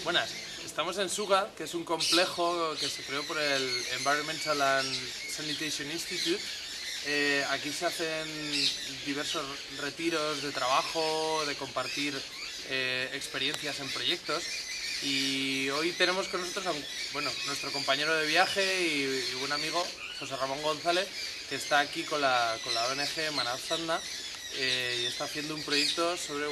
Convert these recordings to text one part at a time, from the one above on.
Buenas, estamos en Suga, que es un complejo que se creó por el Environmental and Sanitation Institute. Aquí se hacen diversos retiros de trabajo, de compartir experiencias en proyectos. Y hoy tenemos con nosotros a nuestro compañero de viaje y buen amigo, José Ramón González, que está aquí con la ONG Manasanda y está haciendo un proyecto sobre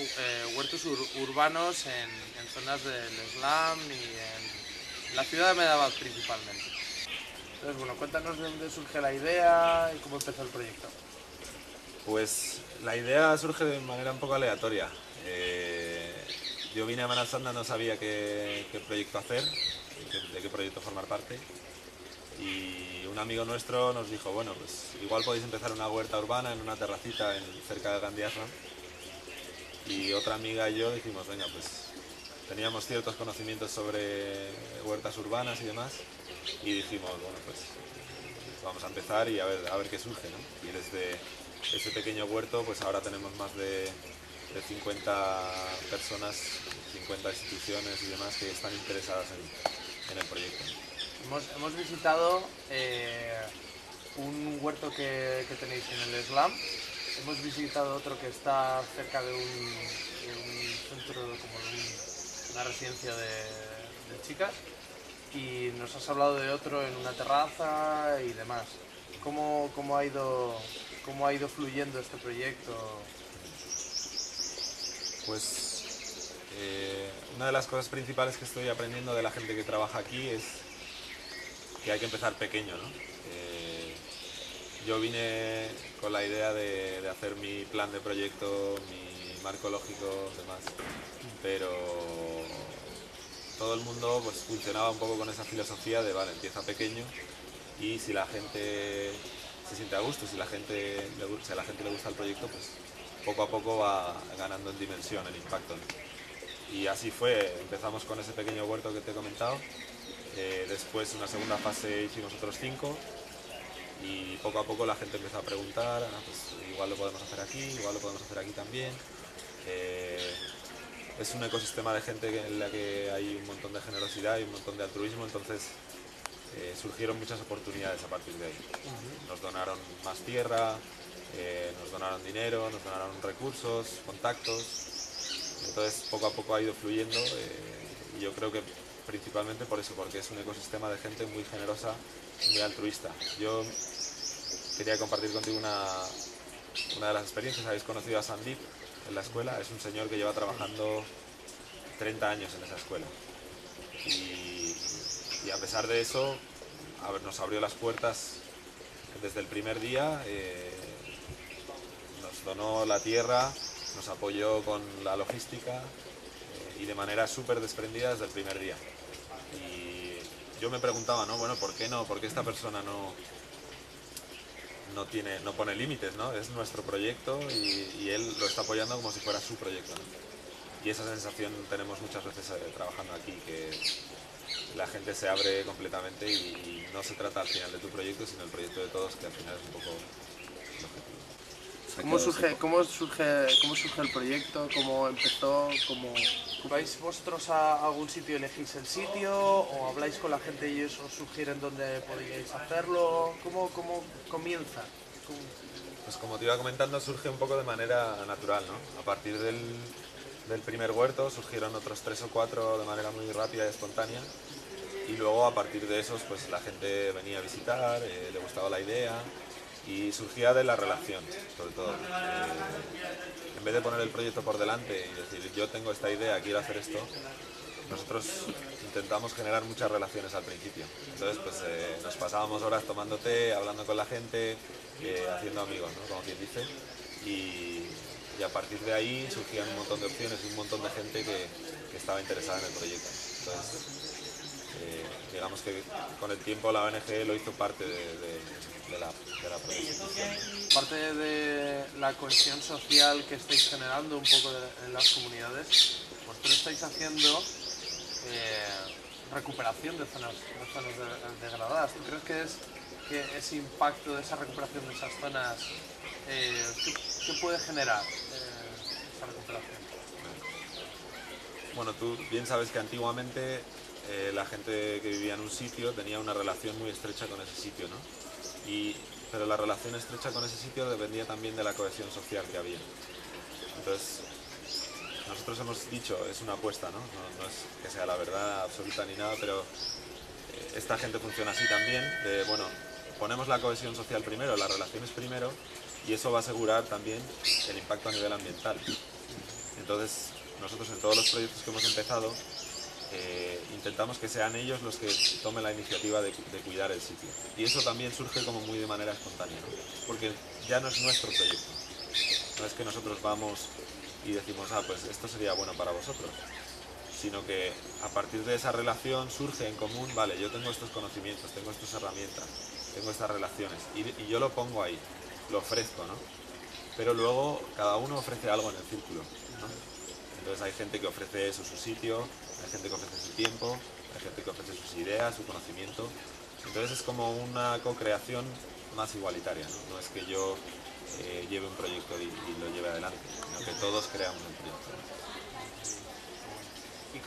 huertos urbanos en zonas del Slam y en la ciudad de Medabad principalmente. Entonces, bueno, cuéntanos de dónde surge la idea y cómo empezó el proyecto. Pues la idea surge de manera un poco aleatoria. Yo vine a Manasanda, no sabía qué proyecto hacer, de qué proyecto formar parte. Y un amigo nuestro nos dijo, bueno, pues igual podéis empezar una huerta urbana en una terracita cerca de Gandiasra. Y otra amiga y yo dijimos, venga, pues teníamos ciertos conocimientos sobre huertas urbanas y demás. Y dijimos, bueno, pues vamos a empezar y a ver qué surge, ¿no? Y desde ese pequeño huerto, pues ahora tenemos más de 50 personas, 50 instituciones y demás que están interesadas en el proyecto. Hemos visitado un huerto que tenéis en el Slam. Hemos visitado otro que está cerca de un centro, como de una residencia de chicas. Y nos has hablado de otro en una terraza y demás. ¿Cómo ha ido fluyendo este proyecto? Pues una de las cosas principales que estoy aprendiendo de la gente que trabaja aquí es que hay que empezar pequeño, ¿no? Yo vine con la idea de hacer mi plan de proyecto, mi marco lógico, demás, pero todo el mundo pues funcionaba un poco con esa filosofía de, vale, empieza pequeño y si la gente se siente a gusto, si a la gente le gusta el proyecto, pues poco a poco va ganando en dimensión el impacto, ¿no? Y así fue, empezamos con ese pequeño huerto que te he comentado, después en una segunda fase hicimos otros 5 y poco a poco la gente empezó a preguntar, pues igual lo podemos hacer aquí, igual lo podemos hacer aquí también. Es un ecosistema de gente en la que hay un montón de generosidad y un montón de altruismo, entonces surgieron muchas oportunidades a partir de ahí. Nos donaron más tierra, nos donaron dinero, nos donaron recursos, contactos, entonces poco a poco ha ido fluyendo y yo creo que principalmente por eso, porque es un ecosistema de gente muy generosa, muy altruista. Yo quería compartir contigo una de las experiencias. Habéis conocido a Sandeep en la escuela, es un señor que lleva trabajando 30 años en esa escuela y a pesar de eso nos abrió las puertas desde el primer día, nos donó la tierra, nos apoyó con la logística y de manera súper desprendida desde el primer día. Y yo me preguntaba, ¿no? Bueno, ¿por qué esta persona no pone límites, ¿no? Es nuestro proyecto y él lo está apoyando como si fuera su proyecto, ¿no? Y esa sensación tenemos muchas veces trabajando aquí, que la gente se abre completamente y no se trata al final de tu proyecto, sino el proyecto de todos, que al final es un poco el objetivo. ¿Cómo surge el proyecto? ¿Cómo empezó? ¿Vais vosotros a algún sitio y elegís el sitio? ¿O habláis con la gente y ellos os sugieren dónde podríais hacerlo? ¿Cómo comienza? Pues como te iba comentando, surge un poco de manera natural, ¿no? A partir del primer huerto surgieron otros 3 o 4 de manera muy rápida y espontánea. Y luego a partir de esos pues la gente venía a visitar, le gustaba la idea y surgía de la relación, sobre todo. En vez de poner el proyecto por delante y decir yo tengo esta idea, quiero hacer esto, nosotros intentamos generar muchas relaciones al principio. Entonces pues nos pasábamos horas tomando té, hablando con la gente, haciendo amigos, ¿no? Como quien dice. Y a partir de ahí surgían un montón de opciones y un montón de gente que estaba interesada en el proyecto. Entonces, digamos que con el tiempo la ONG lo hizo parte de la propia institución. Parte de la cohesión social que estáis generando un poco en las comunidades, vosotros estáis haciendo recuperación de zonas degradadas. ¿Tú crees que ese impacto de esa recuperación de esas zonas, qué puede generar esa recuperación? bueno, tú bien sabes que antiguamente la gente que vivía en un sitio tenía una relación muy estrecha con ese sitio, ¿no? Pero la relación estrecha con ese sitio dependía también de la cohesión social que había. Entonces, nosotros hemos dicho, es una apuesta, ¿no? No es que sea la verdad absoluta ni nada, pero esta gente funciona así también, de, bueno, ponemos la cohesión social primero, las relaciones primero, y eso va a asegurar también el impacto a nivel ambiental. Entonces, nosotros en todos los proyectos que hemos empezado, intentamos que sean ellos los que tomen la iniciativa de cuidar el sitio. Y eso también surge como muy de manera espontánea, ¿no? Porque ya no es nuestro proyecto. No es que nosotros vamos y decimos, ah, pues esto sería bueno para vosotros, sino que a partir de esa relación surge en común, vale, yo tengo estos conocimientos, tengo estas herramientas, tengo estas relaciones, y yo lo pongo ahí, lo ofrezco, ¿no? Pero luego cada uno ofrece algo en el círculo, ¿no? Entonces hay gente que ofrece eso, su sitio, hay gente que ofrece su tiempo, hay gente que ofrece sus ideas, su conocimiento. Entonces es como una co-creación más igualitaria, ¿no? No es que yo lleve un proyecto y lo lleve adelante, sino que todos creamos un proyecto,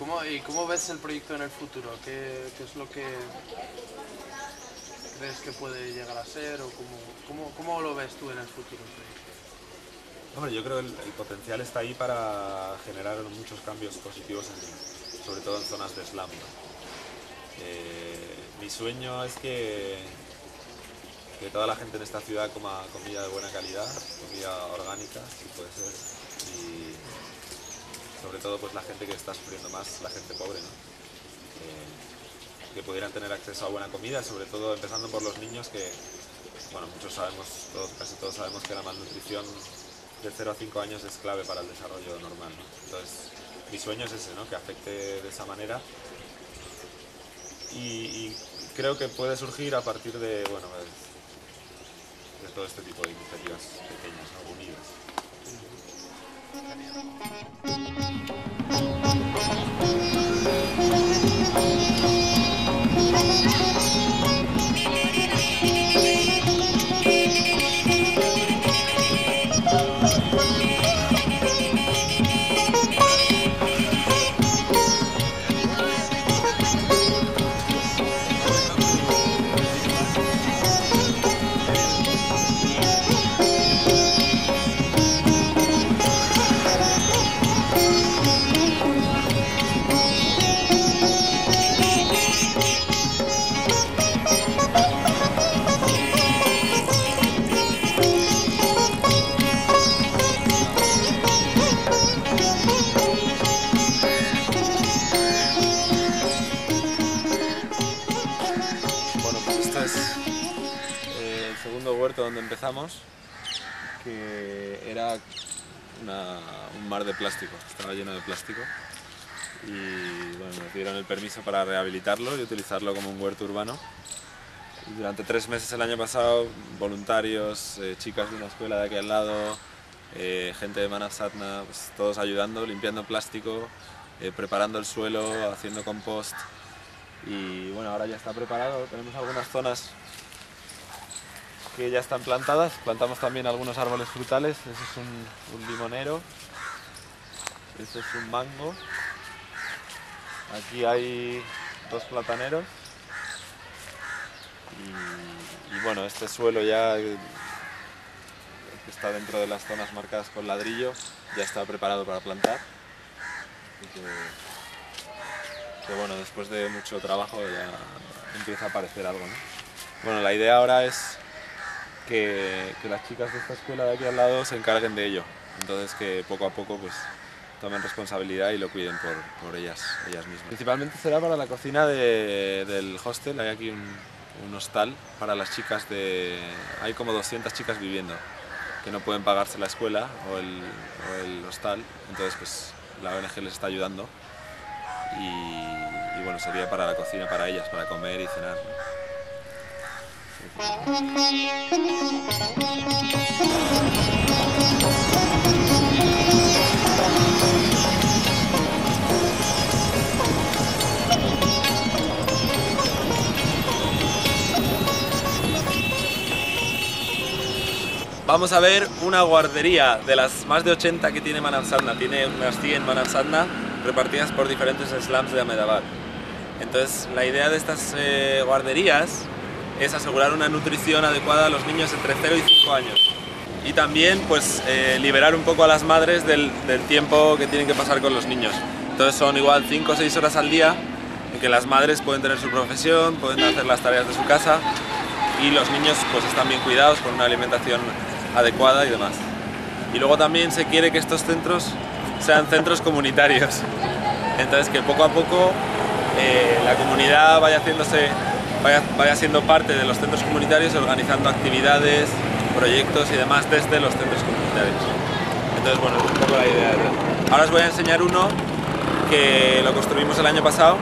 ¿no? ¿Y cómo ves el proyecto en el futuro? ¿Qué es lo que crees que puede llegar a ser? ¿O cómo lo ves tú en el futuro el proyecto? Hombre, yo creo que el potencial está ahí para generar muchos cambios positivos, sobre todo en zonas de slum, ¿no? Mi sueño es que toda la gente en esta ciudad coma comida de buena calidad, comida orgánica, si puede ser, y sobre todo pues la gente que está sufriendo más, la gente pobre, ¿no? Que pudieran tener acceso a buena comida, sobre todo empezando por los niños que, bueno, muchos sabemos, casi todos sabemos que la malnutrición de 0 a 5 años es clave para el desarrollo normal, ¿no? Entonces, mi sueño es ese, ¿no? Que afecte de esa manera y creo que puede surgir a partir de, bueno, de todo este tipo de iniciativas pequeñas, ¿no? Unidas. Donde empezamos, que era un mar de plástico, estaba lleno de plástico y bueno, nos dieron el permiso para rehabilitarlo y utilizarlo como un huerto urbano. Y durante 3 meses el año pasado, voluntarios, chicas de una escuela de aquí al lado, gente de Manav Sadhana, pues todos ayudando, limpiando plástico, preparando el suelo, haciendo compost. Y bueno, ahora ya está preparado, tenemos algunas zonas que ya están plantadas, plantamos también algunos árboles frutales, ese es un limonero, ese es un mango, aquí hay 2 plataneros y bueno, este suelo ya que está dentro de las zonas marcadas con ladrillo ya está preparado para plantar y que bueno, después de mucho trabajo ya empieza a aparecer algo, ¿no? Bueno, la idea ahora es que las chicas de esta escuela de aquí al lado se encarguen de ello, entonces que poco a poco pues tomen responsabilidad y lo cuiden por ellas mismas. Principalmente será para la cocina del hostel, hay aquí un hostal para las chicas hay como 200 chicas viviendo que no pueden pagarse la escuela o el hostal, entonces pues la ONG les está ayudando y bueno, sería para la cocina para ellas, para comer y cenar, ¿no? Vamos a ver una guardería de las más de 80 que tiene Manav Sadhana. Tiene unas 100 Manav Sadhana repartidas por diferentes slums de Ahmedabad. Entonces, la idea de estas guarderías es asegurar una nutrición adecuada a los niños entre 0 y 5 años. Y también pues, liberar un poco a las madres del tiempo que tienen que pasar con los niños. Entonces son igual 5 o 6 horas al día en que las madres pueden tener su profesión, pueden hacer las tareas de su casa y los niños pues, están bien cuidados con una alimentación adecuada y demás. Y luego también se quiere que estos centros sean centros comunitarios. Entonces que poco a poco la comunidad vaya siendo parte de los centros comunitarios, organizando actividades, proyectos y demás desde los centros comunitarios. Entonces bueno, es un poco la idea. Ahora os voy a enseñar uno que lo construimos el año pasado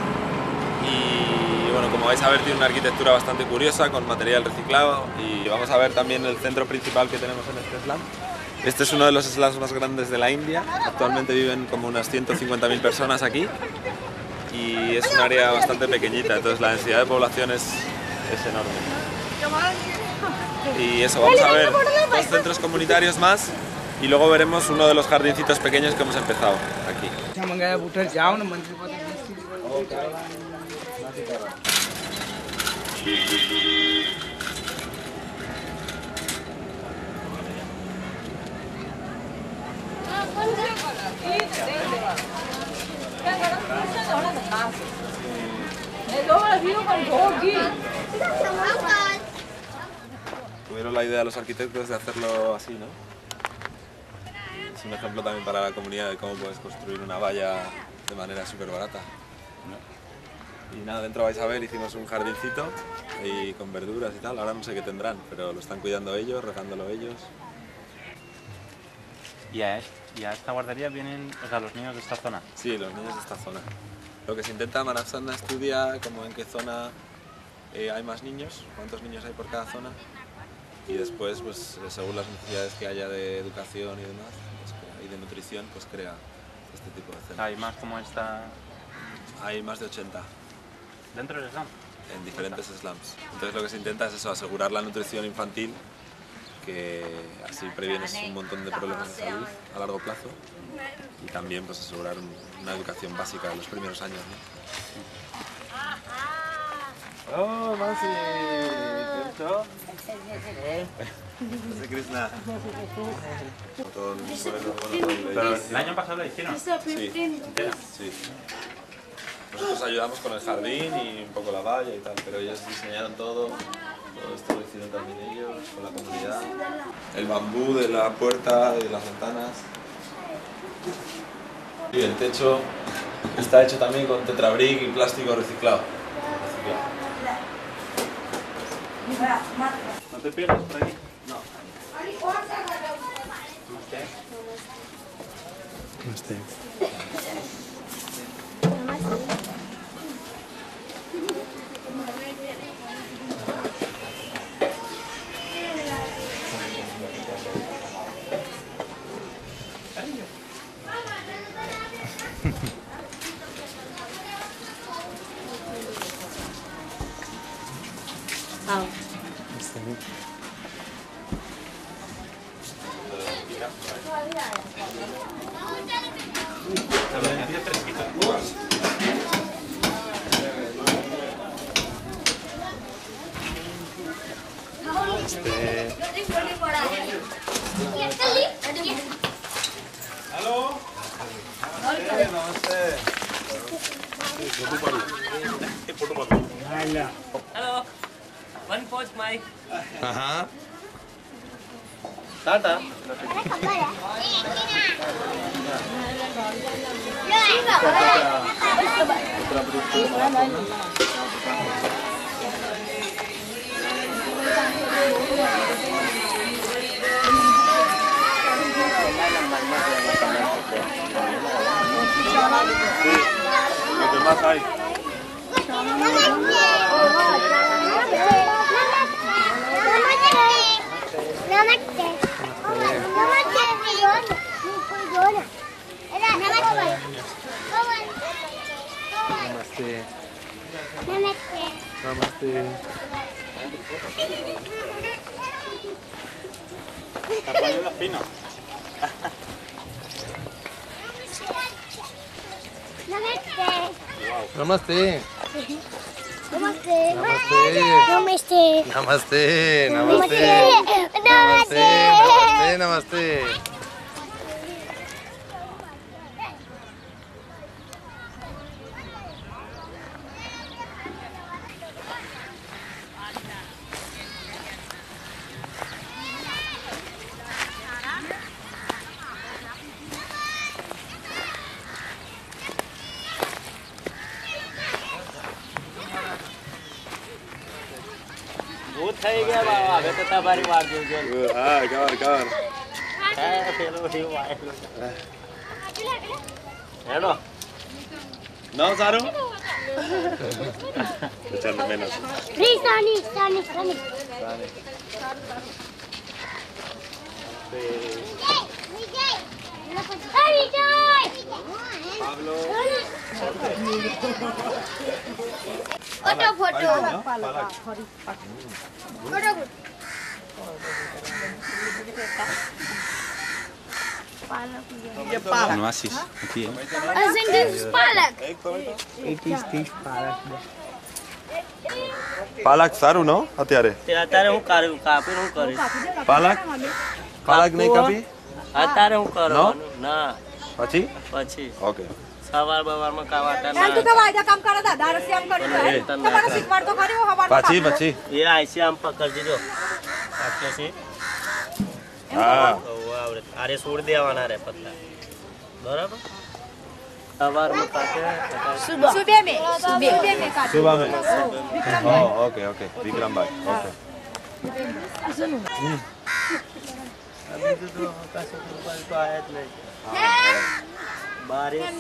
y bueno, como vais a ver tiene una arquitectura bastante curiosa con material reciclado y vamos a ver también el centro principal que tenemos en este slum. Este es uno de los slums más grandes de la India, actualmente viven como unas 150.000 personas aquí y es un área bastante pequeñita, entonces la densidad de población es enorme. Y eso, vamos a ver 2 centros comunitarios más y luego veremos uno de los jardincitos pequeños que hemos empezado aquí. Tuvieron la idea de los arquitectos de hacerlo así, ¿no? Es un ejemplo también para la comunidad de cómo puedes construir una valla de manera súper barata. Y nada, dentro vais a ver, hicimos un jardincito y con verduras y tal. Ahora no sé qué tendrán, pero lo están cuidando ellos, regándolo ellos. ¿Y a esta guardería vienen, o sea, los niños de esta zona? Sí, los niños de esta zona. Lo que se intenta, Manavsanda estudia como en qué zona hay más niños, cuántos niños hay por cada zona. Y después, pues, según las necesidades que haya de educación y demás, pues, y de nutrición, pues crea este tipo de centros. ¿Hay más como esta? Hay más de 80. ¿Dentro del slum? En diferentes slums. Entonces lo que se intenta es eso, asegurar la nutrición infantil, que así previenes un montón de problemas de salud a largo plazo y también pues asegurar una educación básica en los primeros años, ¿no? ¡Oh, Masi! ¿Cierto? José Krishna. Pero el año pasado la hicieron. Sí, ¿Entera? sí. Nosotros ayudamos con el jardín y un poco la valla y tal, pero ellos diseñaron todo esto lo hicieron también ellos, con la comunidad. El bambú de la puerta y de las ventanas. Y el techo está hecho también con tetrabric y plástico reciclado. ¿No te pierdes por aquí? No. Hello. One pouch mic. Tata. Lo que más hay. Está poniendo fino. Namaste. Namaste. Namaste. Namaste. Namaste. Namaste. Namaste. Namaste. ભૂત થઈ ગયા બાબા હવે તો તમારી વાર જોજો Ah, acabar. હે પેલો એવું આયેલો હેડો ¿No, Saru? Echando menos. Sani. Pablo. Otro foto. Palak. No asis aqui Assim diz palak. Palak, Saru, ¿no? Atiare. અત્યારે હું કર્યું કાપી હું કરીશ Palak? Palak નહીં કાપી? અત્યારે હું કરવાનું ના પછી? પછી ઓકે. સવાર બવારમાં કાવાટા તું ના કે વાયદા કામ કરે દાદા રસી આમ કરી દે તમારે શીખવાડ તો કર્યો હવાર પછી? એ આઈસી આમ પકડજી જો આટલે છે હા. આવડે આરે છોડ દેવાના રે પત્તા બરાબર સવારમાં કાપે સુબે મે કાઢ Suba में. Oh, okay. Vikram bhai. Okay. અભી તો આકાશ ઉપર તો આયા જ નહીં બારિશ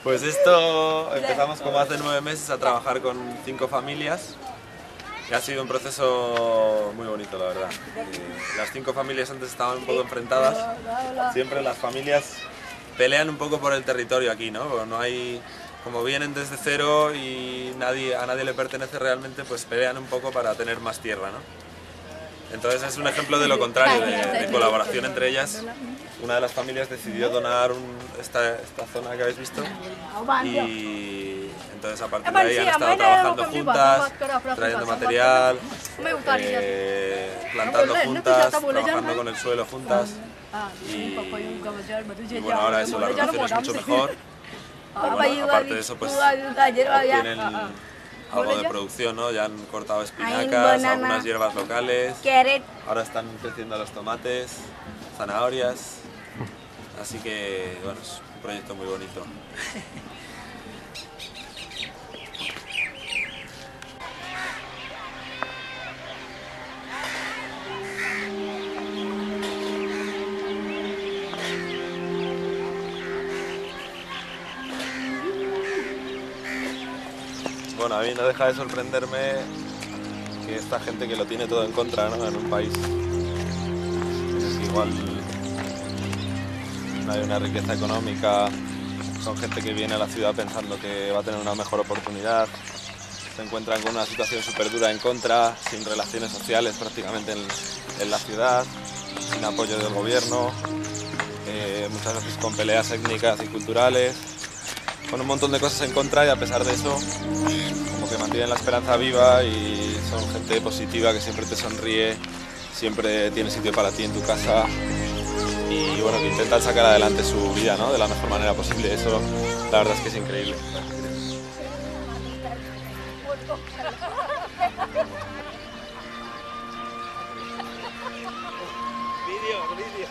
Pues esto empezamos como hace 9 meses a trabajar con 5 familias y ha sido un proceso muy bonito, la verdad. Las 5 familias antes estaban un poco enfrentadas. Siempre las familias pelean un poco por el territorio aquí, ¿no? No hay, como vienen desde cero y a nadie le pertenece realmente, pues pelean un poco para tener más tierra, ¿no? Entonces es un ejemplo de lo contrario, de colaboración entre ellas. Una de las familias decidió donar esta zona que habéis visto y entonces a partir de ahí han estado trabajando juntas, trayendo material, plantando juntas, trabajando con el suelo juntas y bueno, ahora eso, la relación es mucho mejor. Pero bueno, aparte de eso, pues tienen algo de producción, ¿no? Ya han cortado espinacas, algunas hierbas locales, ahora están creciendo los tomates, zanahorias, así que bueno, es un proyecto muy bonito. Bueno, a mí no deja de sorprenderme que esta gente que lo tiene todo en contra, ¿no? En un país en el que igual no hay una riqueza económica, son gente que viene a la ciudad pensando que va a tener una mejor oportunidad, se encuentran con una situación súper dura en contra, sin relaciones sociales prácticamente en la ciudad, sin apoyo del gobierno, muchas veces con peleas étnicas y culturales, con un montón de cosas en contra y a pesar de eso como que mantienen la esperanza viva y son gente positiva que siempre te sonríe, siempre tiene sitio para ti en tu casa y bueno, que intentan sacar adelante su vida, ¿no? De la mejor manera posible. Eso la verdad es que es increíble. vídeo